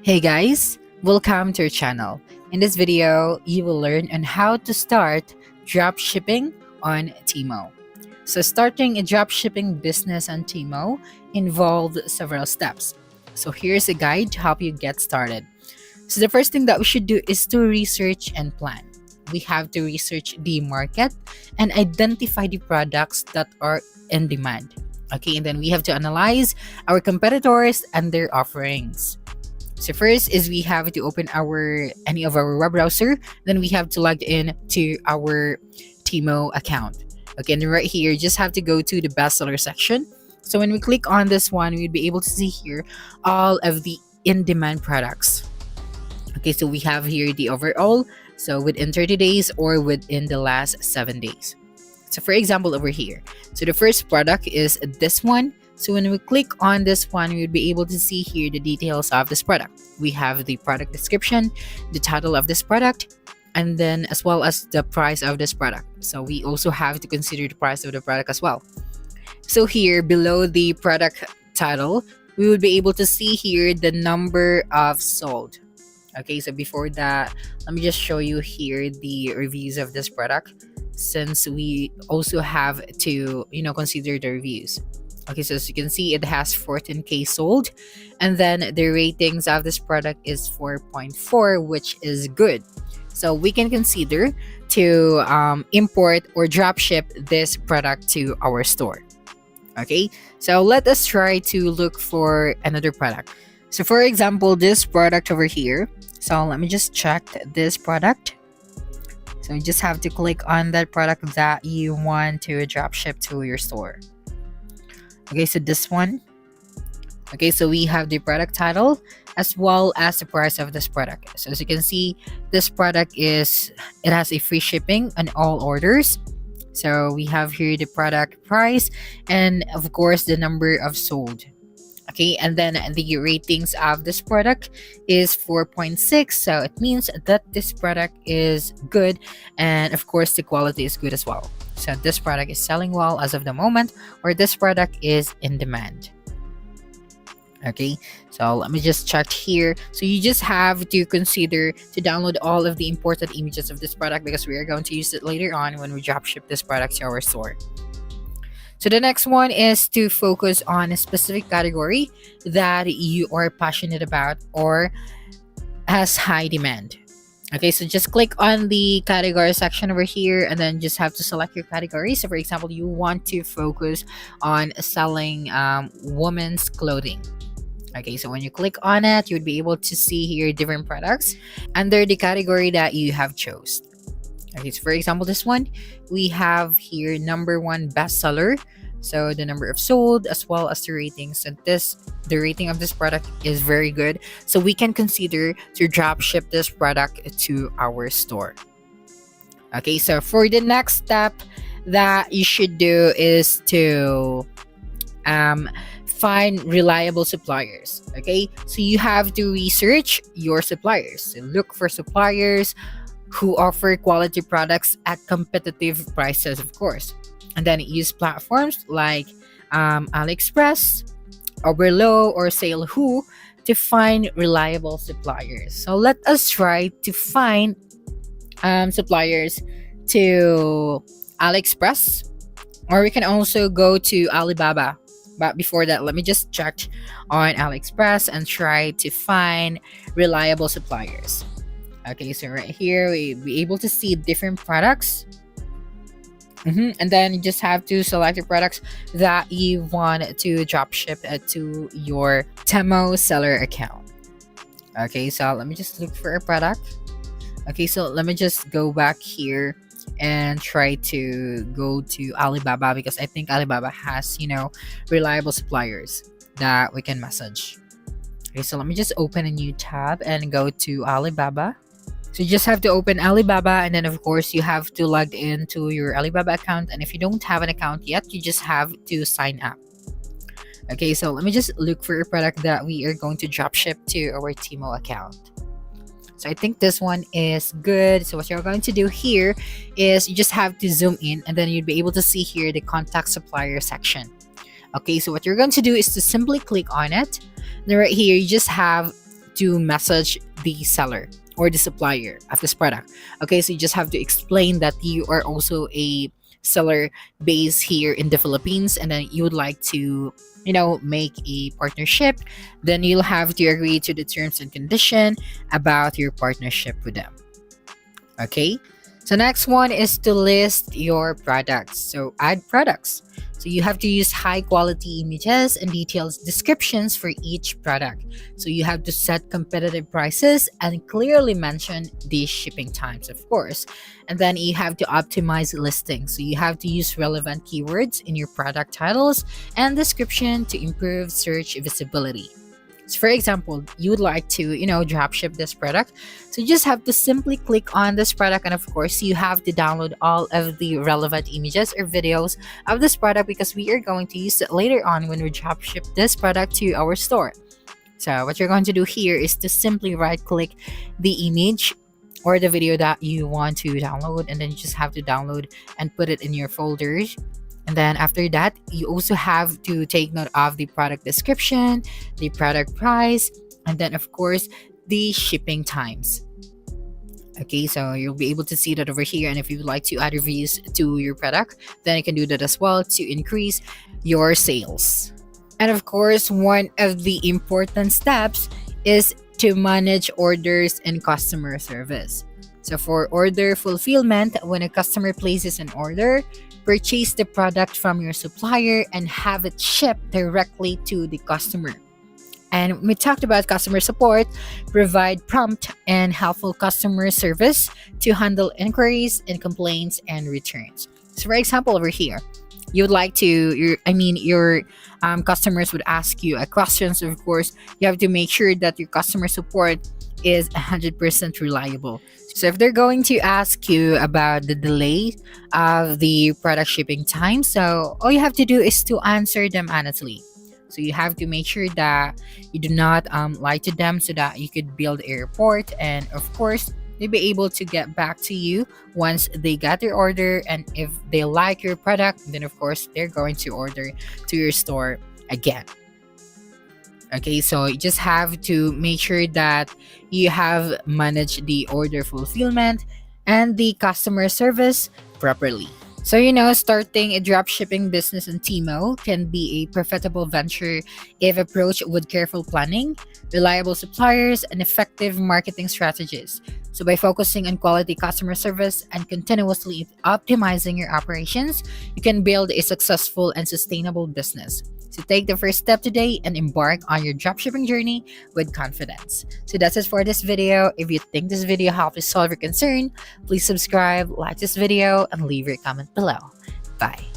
Hey guys, welcome to our channel. In this video, you will learn on how to start dropshipping on Temu. So starting a dropshipping business on Temu involved several steps. So here's a guide to help you get started. So the first thing that we should do is to research and plan. We have to research the market and identify the products that are in demand. Okay, and then we have to analyze our competitors and their offerings. So first is we have to open any of our web browser. Then we have to log in to our Temu account. Okay, and then right here, you just have to go to the bestseller section. So when we click on this one, we'd be able to see here all of the in-demand products. Okay, so we have here the overall. So within 30 days or within the last 7 days. So for example, over here. So the first product is this one. So when we click on this one, we would be able to see here the details of this product. We have the product description, the title of this product, and then as well as the price of this product. So we also have to consider the price of the product as well. So here below the product title, we would be able to see here the number of sold. Okay, so before that, let me just show you here the reviews of this product, since we also have to consider the reviews. Okay, so as you can see, it has 14k sold, and then the ratings of this product is 4.4, which is good. So we can consider to import or drop ship this product to our store. Okay, so let us try to look for another product. So for example, this product over here. So let me just check this product. So you just have to click on that product that you want to drop ship to your store. Okay, so this one. Okay, so we have the product title as well as the price of this product. So as you can see, this product it has a free shipping on all orders. So we have here the product price and of course the number of sold. Okay, and then the ratings of this product is 4.6, so it means that this product is good, and of course the quality is good as well. So this product is selling well as of the moment, or this product is in demand. Okay, so let me just check here. So you just have to consider to download all of the important images of this product, because we are going to use it later on when we drop ship this product to our store. So the next one is to focus on a specific category that you are passionate about or has high demand. Okay, so just click on the category section over here and then just have to select your category. So for example, you want to focus on selling women's clothing. Okay, so when you click on it, you would be able to see here different products under the category that you have chose. Okay, so for example, this one, we have here number one bestseller. So the number of sold as well as the ratings. So the rating of this product is very good. So we can consider to drop ship this product to our store. Okay, so for the next step that you should do is to find reliable suppliers. Okay, so you have to research your suppliers. So look for suppliers who offer quality products at competitive prices, of course. And then use platforms like AliExpress, Overlow, or Sale.who to find reliable suppliers. So let us try to find suppliers to AliExpress, or we can also go to Alibaba. But before that, let me just check on AliExpress and try to find reliable suppliers. Okay, so right here we'll be able to see different products. And then you just have to select the products that you want to drop ship to your Temu seller account. Okay, so let me just look for a product. Okay, so let me just go back here and try to go to Alibaba, because I think Alibaba has reliable suppliers that we can message. Okay, so let me just open a new tab and go to Alibaba. So you just have to open Alibaba, and then of course you have to log into your Alibaba account, and if you don't have an account yet, you just have to sign up. Okay, so let me just look for a product that we are going to drop ship to our Temu account. So I think this one is good. So what you're going to do here is you just have to zoom in, and then you'll be able to see here the contact supplier section. Okay, so what you're going to do is to simply click on it. Then right here, you just have to message the seller or the supplier of this product. Okay, so you just have to explain that you are also a seller based here in the Philippines, and then you would like to, make a partnership. Then you'll have to agree to the terms and condition about your partnership with them. Okay. So next one is to list your products. So add products. So you have to use high quality images and detailed descriptions for each product. So you have to set competitive prices and clearly mention the shipping times, of course. And then you have to optimize listings. So you have to use relevant keywords in your product titles and description to improve search visibility. So for example, you would like to, drop ship this product. So you just have to simply click on this product, and of course, you have to download all of the relevant images or videos of this product because we are going to use it later on when we drop ship this product to our store. So what you're going to do here is to simply right click the image or the video that you want to download, and then you just have to download and put it in your folders. And then after that, you also have to take note of the product description, the product price, and then of course, the shipping times. Okay, so you'll be able to see that over here. And if you would like to add reviews to your product, then you can do that as well to increase your sales. And of course, one of the important steps is to manage orders and customer service. So for order fulfillment, when a customer places an order, purchase the product from your supplier and have it shipped directly to the customer. And we talked about customer support, provide prompt and helpful customer service to handle inquiries and complaints and returns. So for example, over here, you would like to, your customers would ask you a question. So of course, you have to make sure that your customer support is 100% reliable. So if they're going to ask you about the delay of the product shipping time, so all you have to do is to answer them honestly. So you have to make sure that you do not lie to them so that you could build a report, and of course they'll be able to get back to you once they got their order, and if they like your product, then of course they're going to order to your store again. Okay, so you just have to make sure that you have managed the order fulfillment and the customer service properly. So, starting a dropshipping business on Temu can be a profitable venture if approached with careful planning, reliable suppliers, and effective marketing strategies. So, by focusing on quality customer service and continuously optimizing your operations, you can build a successful and sustainable business. So take the first step today and embark on your dropshipping journey with confidence. So that's it for this video. If you think this video helped you solve your concern, please subscribe, like this video, and leave your comment below. Bye.